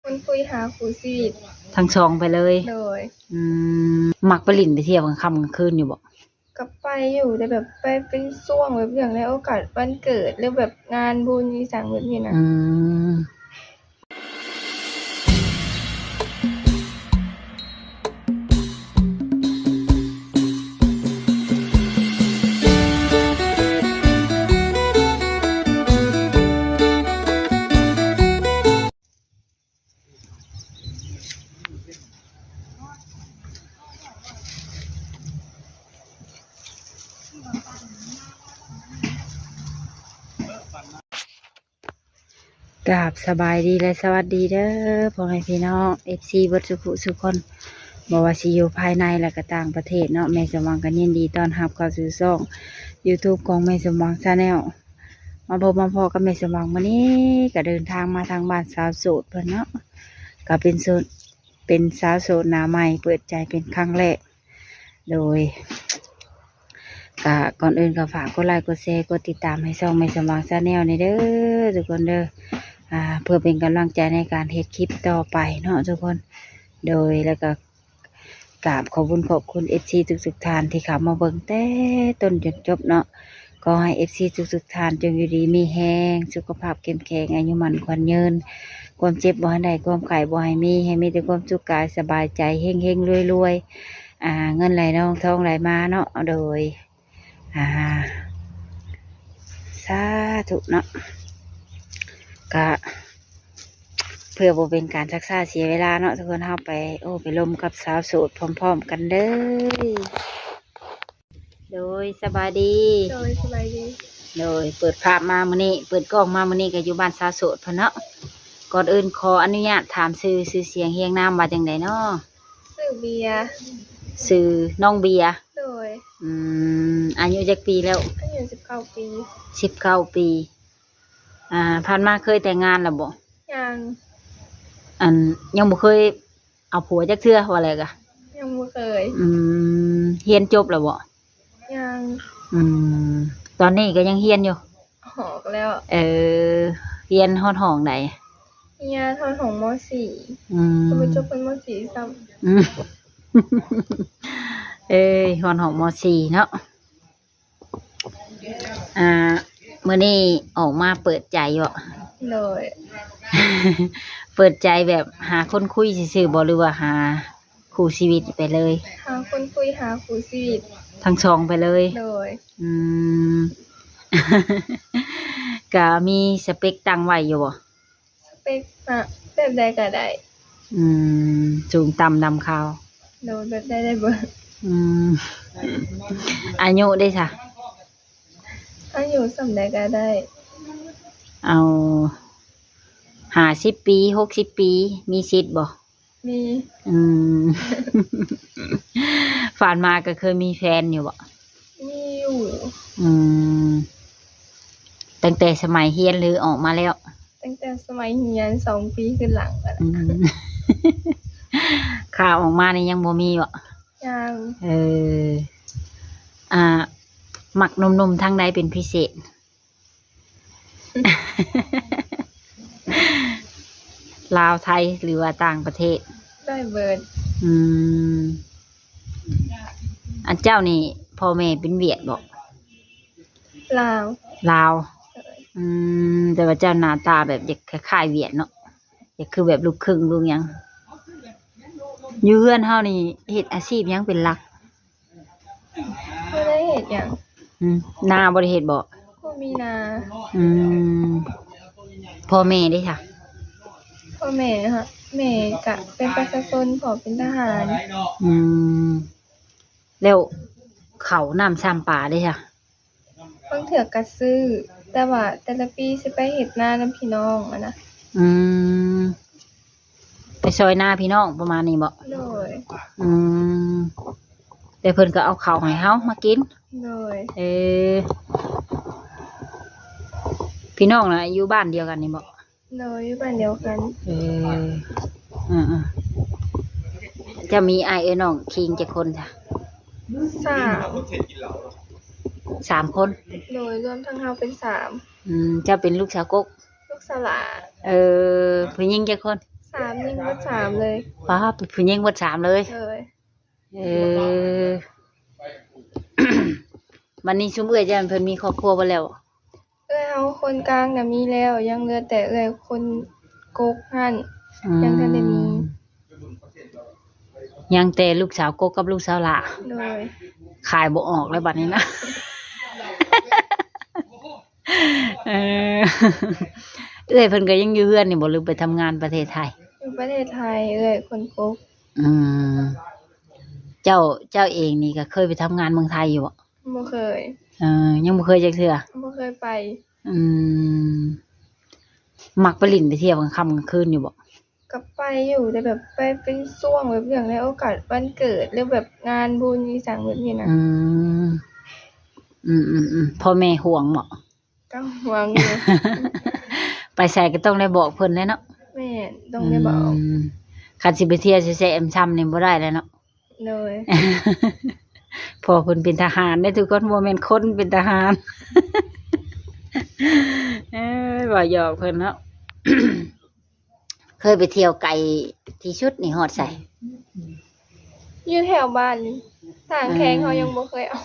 คนคุยหาคู่ชีวิตทั้งสองไปเลยโดยมักไปลิ้นไปเที่ยวกลางค่ำกลางคืนอยู่บ่กับไปอยู่แต่แบบไปเป็นช่วงแบบอย่างในโอกาสวันเกิดหรือแบบงานบุญอีสานแบบนี้นะกราบสบายดีและสวัสดีเด้อพ่อแม่พี่น้อง FC เบิดสุขุสุขคนบ่ว่าสิอยู่ภายในและก็ต่างประเทศเนาะแม่สมหวังก็ยินดีต้อนรับเข้าสู่ช่อง YouTube ของแม่สมหวัง Channel มาพบมาพอกับแม่สมหวังมื้อนี้ก็เดินทางมาทางบ้านสาวโสดเพิ่นเนาะก็เป็นสาวโสดหน้าใหม่เปิดใจเป็นครั้งแรกโดยก็ก่อนอื่นก็ฝากกดไลค์กดแชร์กดติดตามให้ช่องแม่สมหวัง Channel นี่เด้อทุกคนเด้อเพื่อเป็นกำลังใจในการเฮ็ดคลิปต่อไปเนาะทุกคนโดยแล้วก็กราบขอบคุณFC ทุกท่านที่เข้ามาเบิ่งแต่ต้นจนจบเนาะก็ให้ FC ทุกท่านจงอยู่ดีมีแรงสุขภาพเข้มแข็งอายุมั่นขวัญยืนความเจ็บบ่ให้ได้ความไข้บ่ให้มีแต่ความสุขกายสบายใจเฮงๆรวยๆเงินไหลนองทองไหลมาเนาะโดยสาธุเนาะก็เพื่อบ่เป็นการซักซ่าเสียเวลาเนาะทุกคนเข้าไปไปลมกับสาวโสดพร้อมๆกันเด้อโดยสบายดีโดยสบายดีโดยเปิดภาพมามื้อนี้เปิดกล้องมามื้อนี้ก็อยู่บ้านสาวโสดเพิ่นเนาะก่อนอื่นขออนุญาตถามชื่อเสียงเฮียงนามว่าจังไดเนาะชื่อเบียร์ชื่อน้องเบียร์โดยอายุจักปีแล้วอายุ19 ปี19 ปีผ่านมาเคยแต่งงานแล้วบ่ยังบ่เคยเอาผัวจักเทื่อว่าอะไรกะยังบ่เคยเรียนจบแล้วบ่ยังตอนนี้ก็ยังเรียนอยู่หอกแล้วเรียนฮอดห้องใดเรียนฮอดห้องม.4ก็ไปจบเป็นม.4ซ้ำฮอดห้องม.4เนาะมื้อนี้ออกมาเปิดใจบ่เลย เปิดใจแบบหาคนคุยซื่อๆบ่หรือว่าหาคู่ชีวิตไปเลยหาคนคุยหาคู่ชีวิตทั้งสองไปเลยก็มีสเปคตั้งไว้อยู่บ่สเปคแบบใดก็ได้สูงต่ำดำขาวโดยแบบได้เบิดอายุได้ค่ะอายุส่ำใดก็ได้เอา50 ปี60 ปีมีสิทธิ์บ่มีผ่านมาก็เคยมีแฟนอยู่บ่มีอยู่ตั้งแต่สมัยเรียนหรือออกมาแล้วตั้งแต่สมัยเรียน2 ปีขึ้นหลังแล้วข่าวออกมานี่ยังบ่มีบ่ยังมักหนุ่มๆทางใดเป็นพิเศษลาวไทยหรือว่าต่างประเทศได้เบิดอันเจ้านี่พ่อแม่เป็นเวียดบ่ลาวแต่ว่าเจ้าหน้าตาแบบเด็กคล้ายๆเวียดเนาะเด็กคือแบบลูกครึ่งลูกหยังอยู่เฮือนเฮานี่เฮ็ดอาชีพหยังเป็นหลักบ่ได้เฮ็ดหยังนาบ่ได้เฮ็ดบ่มีนาพ่อแม่ได้ค่ะพ่อแม่ค่ะแม่ก็เป็นประชาชนพ่อเป็นทหารแล้วเขาน้ำซ้ำปลาได้ค่ะบางเทื่อก็ซื้อแต่ว่าแต่ละปีสิไปเฮ็ดนานำพี่น้องนะไปซอยหน้าพี่น้องประมาณนี้บ่โดยแต่เพิ่นก็เอาข้าวให้เฮามากินโดยพี่น้องน่ะอยู่บ้านเดียวกันนี่บ่โดยอยู่บ้านเดียวกันจะมีอ้ายน้องคิงจักคนจ้ะ3 คนโดยรวมทั้งเฮาเป็น3จะเป็นลูกสาวกกลูกสาวหลาผู้หญิงจักคน ยิงก็3เลย ป้าเป็นผู้หญิงวัด3เลย เลย เออ วันนี้ชุมเอื้อยจันเพิ่นมีครอบครัวบ่แล้ว เฮาคนกลางน่ะมีแล้วยังเหลือแต่คนกกหั่นยังทันได้มี ยังแต่ลูกสาวกกกับลูกสาวหล่า โดย ขายบ่ออกแล้วบัดนี้นะ เออ เอื้อยเพิ่นก็ยังอยู่เฮือนนี่บ่หรือไปทำงานประเทศไทย อยู่ประเทศไทยคนกก อืมเจ้าเองนี่ก็เคยไปทำงานเมืองไทยอยู่บ่ บ่เคย ยังบ่เคยจักเทื่อ บ่เคยไป อืมมักไปลิ้นไปเที่ยวกลางค่ำกลางคืนอยู่บ่ ก็ไปอยู่แต่แบบไปเป็นช่วงแบบอย่างในโอกาสวันเกิดหรือแบบงานบุญอีสานแบบนี้นะ พ่อแม่ห่วงบ่ ก็หวังอยู่ ไปใส่ก็ต้องได้บอกเพิ่นแหล้วเนาะ แม่นต้องได้บอก คันสิไปเที่ยวแซ่ๆแอมช่ำนี่บ่ได้แล้วเนาะ เลย พอเพิ่นเป็นทหารได้ทุกคนบ่แม่นคนเป็นทหาร บ่หยอกเพิ่นเนาะ เคยไปเที่ยวไกลที่สุดนี่ฮอดไส อยู่แถวบ้านทางแข้งเขายังบ่เคยเอา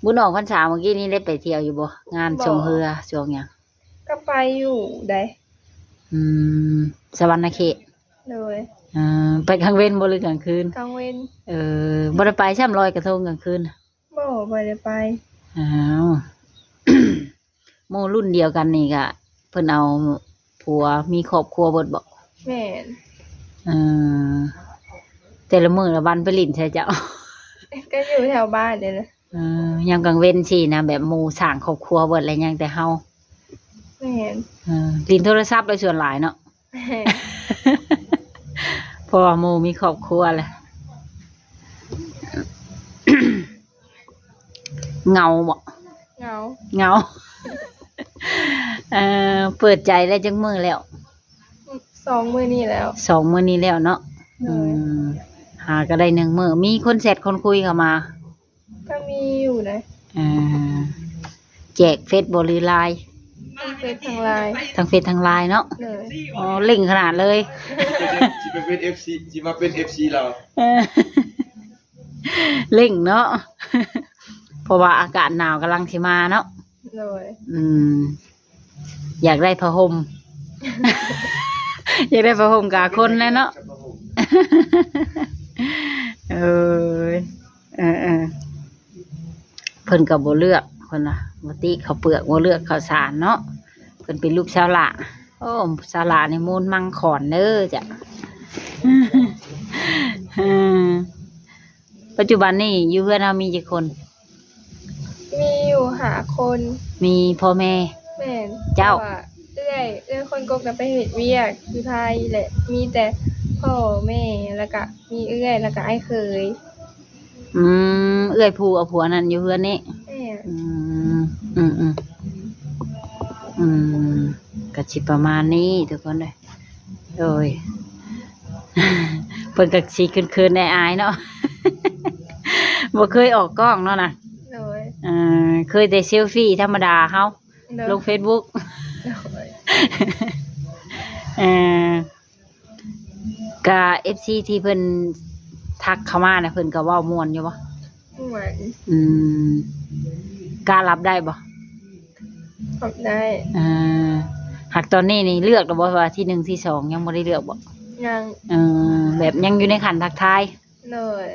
บุญออกพรรษาเมื่อกี้นี้ได้ไปเที่ยวอยู่บ่งานชมเรือช่วงหยัง ก็ไปอยู่ได้ สวรรณเขต เลย ไปกลางเว้นบ่หรือกลางคืน กลางเว้น บ่ได้ไปช่ำลอยกระทงกลางคืนน่ะ บ่ได้ไป อ้าว หมู่รุ่นเดียวกันนี่ก็เพิ่นเอาผัวมีครอบครัวเบิดบ่ แม่น แต่ละมื้อละวันไปลิ้นใช่เจ้า ก็อยู่แถวบ้านเนี่ยนะ ยามกลางเว้นสินะแบบหมู่สร้างครอบครัวเบิดแล้วยังแต่เฮา แม่น ลิ้นโทรศัพท์ไปส่วนหลายเนาะ แม่น เพราะว่าหมู่มีครอบครัวแหละ เหงาบ่ เหงา เหงา เปิดใจได้จังมื้อแล้ว 2 มื้อนี้แล้ว 2 มื้อนี้แล้วเนาะ เลย หาก็ได้1มื้อมีคนแชทคนคุยเข้ามา ก็มีอยู่นะ แจกเฟซบ่หรือ LINE ทางเฟซทางไลน์ ทั้งเฟซทั้ง LINE เนาะ เลย อ๋อเล่งขนาดเลย สิไปเป็น FC สิมาเป็น FC เรา เล่งเนาะ เพราะว่าอากาศหนาวกำลังสิมาเนาะ เลย อยากได้ผ้าห่ม อยากได้ผ้าห่มกาคนแล้วเนาะ เพิ่นก็บ่เลือกเพิ่นน่ะบ่ติข้าวเปลือกบ่เลือกข้าวสารเนาะเพิ่นเป็นลูกชาวละโอ้ชาวละนี่มูลมังขอนเด้อจ้ะ ปัจจุบันนี่อยู่เพื่อนเรามีกี่คน มีอยู่5 คน มีพ่อแม่ แม่น เจ้า พระว่เอื้อยคนกกน่ะไปเฮ็ดเวียกอยู่ไทยแหละ มีแต่พ่อแม่แล้วก็มีเอื้อยแล้วก็อ้ายเคย เอื้อยผู้เอาผัวนั่นอยู่เพื่อนนี่ แม่น ก็สิประมาณนี้ทุกคนเลยโดย เพิ่นก็สิคืนๆอายๆเนาะ บ่เคยออกกล้องเนาะนะ เลย เคยแต่เซลฟี่ธรรมดาเฮา เลย ลง Facebook เลย ก็ FC ที่เพิ่นทักเข้ามาน่ะเพิ่นก็เว้าม่วนอยู่บ่ เหมือน กล้ารับได้บ่ ทำได้ หากตอนนี้นี่เลือกแล้วบ่ว่าที่1ที่2ยังบ่ได้เลือกบ่ ยัง แบบยังอยู่ในขั้นทักทาย เลย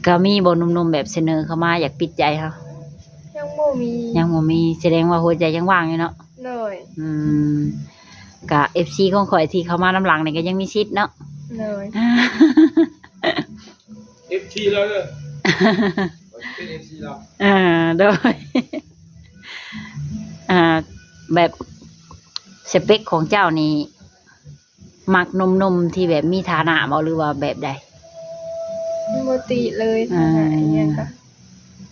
ก็มีบ่หนุ่มๆแบบเสนอเข้ามาอยากปิดใจเฮา ยังบ่มี ยังบ่มีแสดงว่าหัวใจยังว่างอยู่เนาะ เลย ก็ FC ของข่อยที่เข้ามาน้ำหลังนี่ก็ยังมีสิทธิ์เนาะ เลย FC เราเด้อเป็น FC เรา โดย แบบสเปคของเจ้านี่มักหนุ่มๆที่แบบมีฐานะบ่หรือว่าแบบใด บ่ติเลยทางไหนยังก็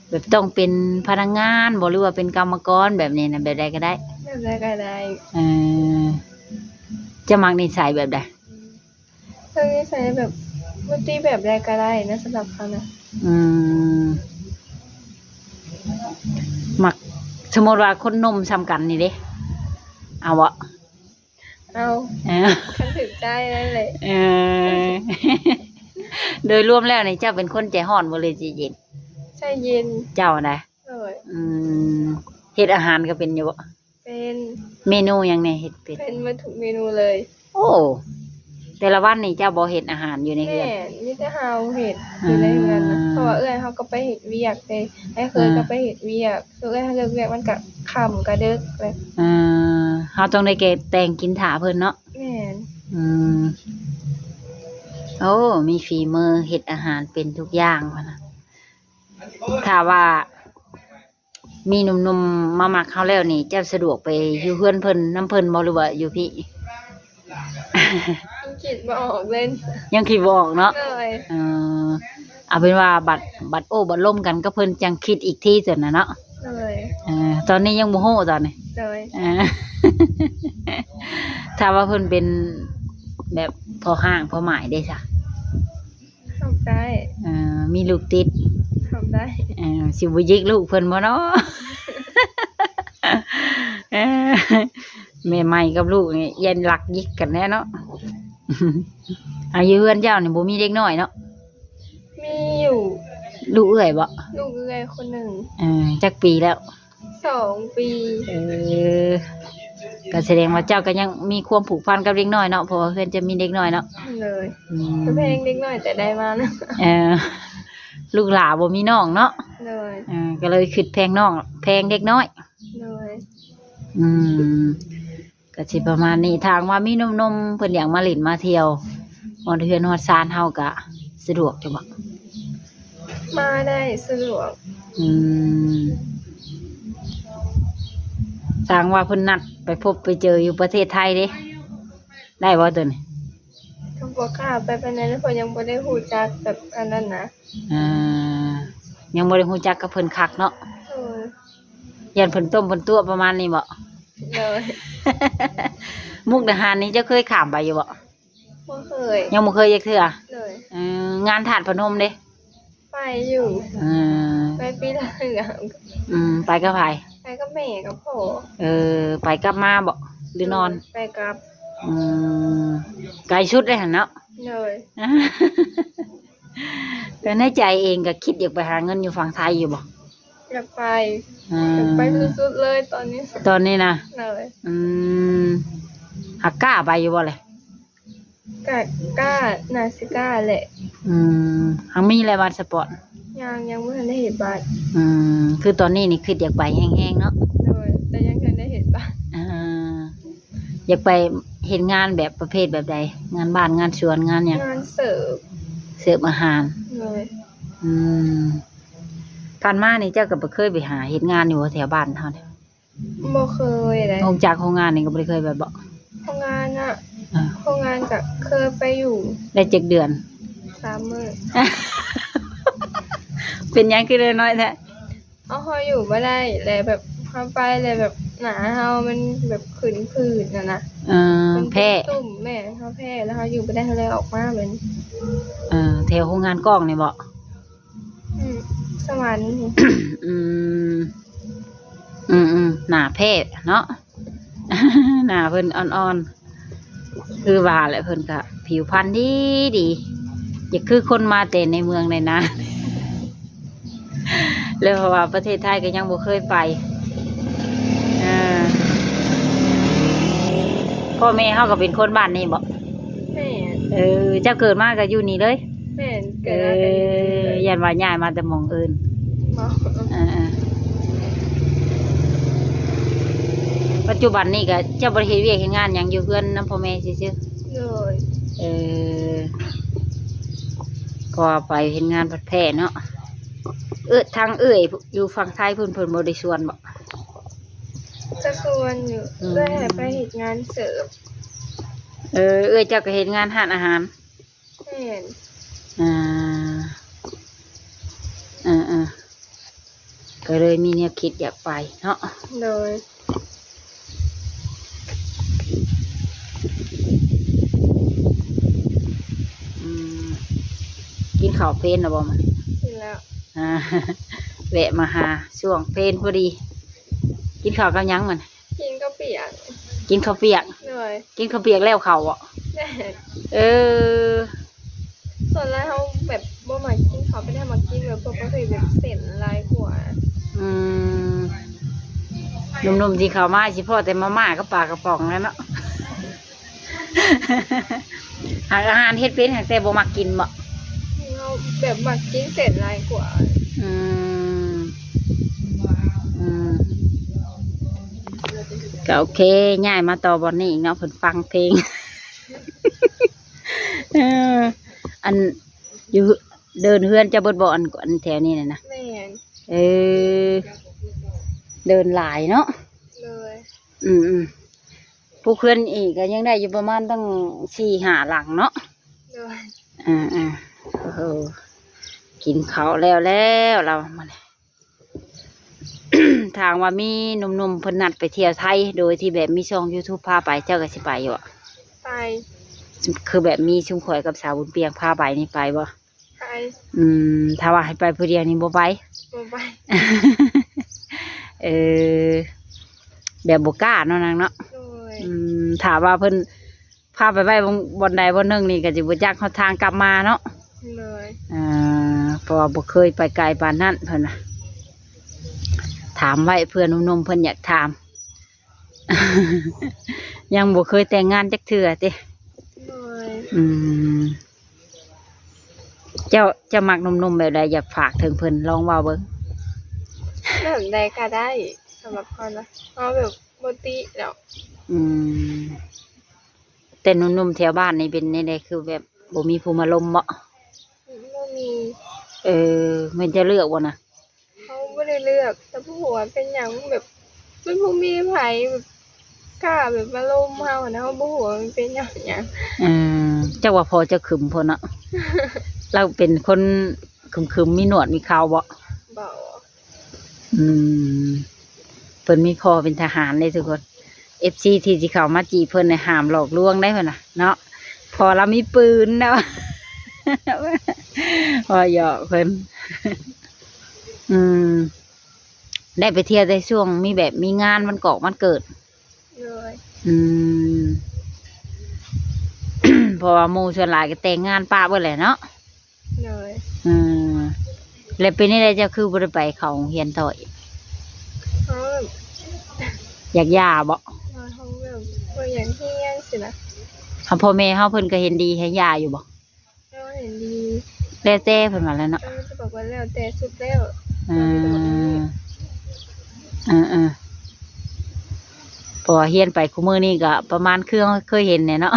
แบบต้องเป็นพนักงานบ่หรือว่าเป็นกรรมกรแบบนี้นะแบบใดก็ได้ แบบใดก็ได้ จะมักนิสัยแบบใด เรื่องนี้ใช้แบบบ่ติแบบใดก็ได้นะสำหรับเขานะ มักสมมติว่าคนหนมซ้ำกันนี่เด้เอาวะ เอา เออ คันถึงใจนั่นแหละ เออ โดยรวมแล้วนี่เจ้าเป็นคนใจร้อนบ่เลยใจเย็น ใช่เย็น เจ้านะ เลย อืมเฮ็ดอาหารก็เป็นอยู่บ่ เป็น เมนูหยังแหน่เฮ็ดเป็น เป็นมาทุกเมนูเลย โอ้แต่ละวันนี่เจ้าบ่เฮ็ดอาหารอยู่ในเรื แม่ อน มีแต่เฮาเห็ดอยู่ในเรือนนะเพราะว่าเฮาก็ไปเห็ดเวียกเลยไอ้เคยก็ไปเห็ดเวียกคือเฮาเลิกเวียกมันก็ค่ำก็ดึกเลย เฮาต้องได้แกแต่งกินถาเพิ่นเนาะ แม่น อืมโอ้มีฝีมือเฮ็ดอาหารเป็นทุกอย่างวะนะถ้าว่ามีหนุ่มๆมามักเขาแล้วนี่เจ้าสะดวกไปอยู่เพื่อนเพิ่นน้ำเพิ่นบ่หรือว่าอยู่พี่ คิดบ่ออกเล่น ยังคิดบ่ออกเนาะ เลย เอาเป็นว่าบัดโอ้บัดล่มกันก็เพิ่นจังคิดอีกทีส่วนน่ะเนาะ เลย ตอนนี้ยังบ่ฮู้ตอนนี้ เลย เออ ถ้าว่าเพิ่นเป็นแบบพอห้างพอหมายได้จ้ะ ทำได้ มีลูกติด ทำได้ สิบ่ยิกลูกเพิ่นบ่เนาะ เออแม่ใหม่กับลูกนี่ยันหลักยิกกันแน่เนาะ อายุเฮือนเจ้านี่บ่มีเด็กน้อยเนาะ มีอยู่ ลูกเอื้อยบ่ ลูกเอื้อยคนหนึ่ง จักปีแล้ว 2 ปี ก็แสดงว่าเจ้าก็ยังมีความผูกพันกับเด็กน้อยเนาะเพราะว่าเฮือนจะมีเด็กน้อยเนาะ เลย อืม ก็เพลงเด็กน้อยแต่ได้มานะ เออลูกหลาบ่มีน้องเนาะ เลย ก็เลยคิดแพงน้องแพงเด็กน้อย เลย อืมก็สิประมาณนี้ทางว่ามีนมๆเพิ่นอยากมาเล่นมาเที่ยวฮอดเฮือนฮอดซานเฮาก็สะดวกจังบ่ มาได้สะดวก อืมทางว่าเพิ่นนัดไปพบไปเจออยู่ประเทศไทยเด้ได้บ่ตัวนี้ ก็บ่กล้าไปปานนั้นเพราะยังบ่ได้ฮู้จักแบบอันนั้นนะ อ่ายังบ่ได้ฮู้จักกับเพิ่นคักเนาะ เออ ยันเพิ่นต้มเพิ่นตัวประมาณนี้บ่ เลย มุกดาหารนี่เจ้าเคยข้ามไปอยู่บ่ บ่เคย ยังบ่เคยจักเทื่อ เลย งานถาดพนมเด้ ไปอยู่ เออ ไปปีละเหือง ไปกับไผ ไปกับแม่กับพ่อ ไปกลับมาบ่หรือนอน ไปกับ ไกลชุดเลยหั่นเนาะ เลย แต่ในใจเองก็คิดอยากไปหาเงินอยู่ฝั่งไทยอยู่บ่ อยากไปอยากไปสุดๆเลยตอนนี้ ตอนนี้นะ เลย หักกล้าไปอยู่บ่เลย กล้านาสิกล้าแหละ หังมีอะไรบัตรสปอร์ต ยังไม่ทันได้เห็นบัตร คือตอนนี้นี่คืออยากไปแห้งๆเนาะ เลยแต่ยังทันได้เห็นบัตร อยากไปเห็นงานแบบประเภทแบบใดงานบ้านงานสวนงานอย่าง งานเสิร์ฟ เสิร์ฟอาหาร เลย ผ่านมานี่เจ้าก็บ่เคยไปหาเห็นงานอยู่แถวบ้านเฮาเนี่ย บ่เคยเลย ออกจากโรงงานนี่ก็บ่ได้เคยไปบ่ โรงงานอะโรงงานก็เคยไปอยู่ ได้7 เดือน 3 มื้อ เป็นหยังคือได้น้อยแท้ เอาเฮาอยู่บ่ได้เลยแบบเฮาไปเลยแบบหนาเฮามันแบบขึ้นผื่นนะ มัน แพ้ ตุ่มแม่เฮาแพ้แล้วเฮาอยู่บ่ได้เฮาเลยออกมาเป็น แถวโรงงานกล้องนี่บ่ สวรรค์ หน้าแพ้เนาะ หน้าเพิ่นอ่อนๆคือว่าแหละเพิ่นก็ผิวพรรณดีอย่าคือคนมาแต่ในเมืองในนะ แล้วเพราะว่าประเทศไทยก็ยังบ่เคยไปพ่อแม่เฮาก็เป็นคนบ้านนี้บ่ แม่ เจ้าเกิดมาก็อยู่นี่เลย แม่เกิดมาเป็น ยันว่าย้ายมาแต่หม่องอื่น หมอ ปัจจุบันนี่ก็เจ้าบ่ได้เฮ็ดเวียกเฮ็ดงานหยังอยู่เพื่อนนำพ่อแม่ซื่อ เลย ๆก็ไปเฮ็ดงานพัดแพร่เนาะทางอยู่ฝั่งไทยเพิ่นบ่ได้ชวนบ่ จะส่วนอยู่เพื่อให้ไปเฮ็ดงานเสิร์ฟ เจ้าก็เฮ็ดงานร้านอาหาร แม่น ก็เลยมีแนวคิดอยากไปเนาะ เลย กินข้าวเพลนนะบ่มัน กินแล้ว แวะมาหาช่วงเพลนพอดี กินข้าวกับหยังมัน กินก็เปียก กินข้าวเปียก เลย ย กินข้าวเปียกแล้วเขาอ่ะ แม่ เออ ส่วนแรกเขาแบบบ่มากินเขาไม่ได้มากินแบบปกติแบบเส้นลายกว่า อืมหนุ่มๆที่เขามาสิพ่อแต่มาม่าก็ปลากระป๋องแล้วเนาะ หากอาหารเฮ็ดเป็นหากแต่บ่มักกินบ่ เขาแบบมากินเส้นลายกว่า อืมอืมก็โอเคย้ายมาต่อบอนนี้อีกเนาะเพิ่นฟังเพลง เอออันอยู่เดินเฮือนจะเบิดบ่อันแถวนี้น่ะนะ แม่น เออเดินหลายเนาะ เลย อืมผู้เพื่อนอีกก็ยังได้อยู่ประมาณตั้ง4-5หลังเนาะ เลย เออกินข้าวแล้วเรามาเนี่ย ทางว่ามีหนุ่มๆเพิ่นนัดไปเที่ยวไทยโดยที่แบบมีช่อง YouTube พาไปเจ้าก็สิไปอยู่อะ ไป คือแบบมีชุมข่อยกับสาวบุญเปียงพาไปนี่ไปบ่ ไป ถ้าว่าให้ไปผู้เดียวนี่บ่ไป บ่ไป เออแบบบ่กล้าเนาะนางเนาะ เลย ถามว่าเพิ่นพาไปไว้บนใดบนหนึ่งนี่ก็สิบ่จักเขาทางกลับมาเนาะ เลย เพราะว่าบ่เคยไปไกลปานนั้นเพิ่นน่ะถามไว้เพื่อนหนุ่มๆเพิ่นอยากถาม ยังบ่เคยแต่งงานจักเทื่อติ เลย เจ้ามักหนุ่มๆแบบใดอยากฝากถึงเพิ่นลองเว้าเบิ่ง แบบใดก็ได้สำหรับเขานะเอาแบบบ่ติแล้ว แต่หนุ่มๆแถวบ้านนี่เป็นในใดคือแบบบ่มีผู้มาลมบ่ บ่มี มันจะเลือกบ่นะ เขาบ่ได้เลือกแต่ผู้หัวเป็นหยังแบบเป็นผู้มีไผแบบกล้าแบบมาลมเฮานะเขาบ่หัวามันเป็นหยัง เจ้าว่าพอจะขึมพนเนาะ เราเป็นคนขึมมีหนวดมีเขาบ่ บ่ เพิ่นมีพ่อเป็นทหารเลยทุกคน FC ที่สิเข้ามาจีบเพิ่นน่ะห้ามหลอกลวงได้เพิ่นน่ะเนาะพอเรามีปืนนะ พอหยอกเพิ่น ได้ไปเที่ยวในช่วงมีแบบมีงานวันเกาะวันเกิด เลย เพราะว่าหมู่ส่วนหลายก็แต่งงานป้าเบิดแหละเนาะ เลย แล้วเป็นนี่ได้เจ้าคือบ่ได้ไปเขาโรงเรียนต่ออีก เขาแบบ อยากหย่าบ่ เขาแบบบ่อย่างที่ยังสินะ พ่อแม่เฮาเพิ่นก็เห็นดีให้หย่าอยู่บ่ เราเห็นดี แล้วแต่เพิ่นว่าแล้วเนาะ จะบอกว่าแล้วแต่สุดแล้ว พอเฮียนไปคุมื้อนี้ก็ประมาณเครื่องเคยเห็นเนี่ยเนาะ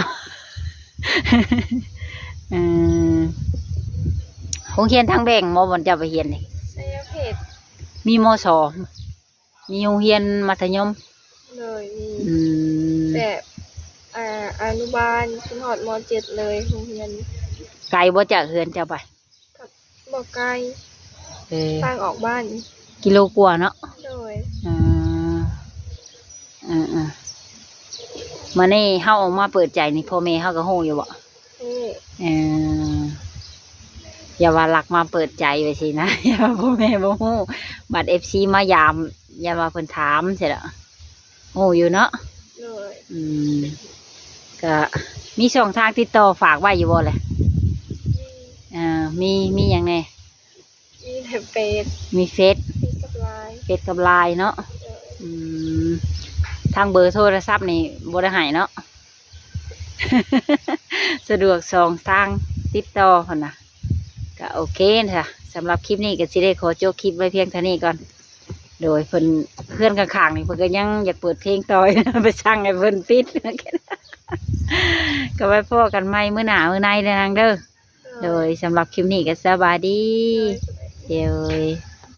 โรงเรียนทางแบ่งบ่บ่เจ้าไปเรียนนี่ ชัยเพชร มีมส. มีโรงเรียนมัธยม เลยมีแต่อนุบาลจนฮอดม.7 เลยโรงเรียน ไกลบ่จากเฮือนเจ้าไป กับบ่ไกลทางออกบ้าน กิโลกว่าเนาะ เลย มานี่เฮาออกมาเปิดใจนี่พ่อแม่เฮาก็ฮู้อยู่บ่ อย่าว่าหลักมาเปิดใจไปสินะ อย่าว่าพ่อแม่บ่ฮู้บัด FC มายามอย่าว่าเพิ่นถามเสิล่ะโอ้อยู่เนาะ เลย ก็มีช่องทางติดต่อฝากไว้อยู่บ่แหละมีหยังแน่ มีแต่เฟซ มีเฟซ กับไลน์ เฟซกับไลน์เนาะทางเบอร์โทรศัพท์นี่บ่ได้ให้เนาะ สะดวก2ทางติดต่อพุ่นน่ะก็โอเคค่ะสำหรับคลิปนี้ก็สิได้ขอจบคลิปไว้เพียงเท่านี้ก่อนโดยเพื่อนข้างๆนี่เพิ่นก็ยังอยากเปิดเพลงต่อย ไปสั่งให้เพิ่นปิด ก็ไว้พอกันใหม่มื้อหน้ามื้อในเด้อนางเด้อโดยสำหรับคลิปนี้ก็สบายดีเดี๋ยว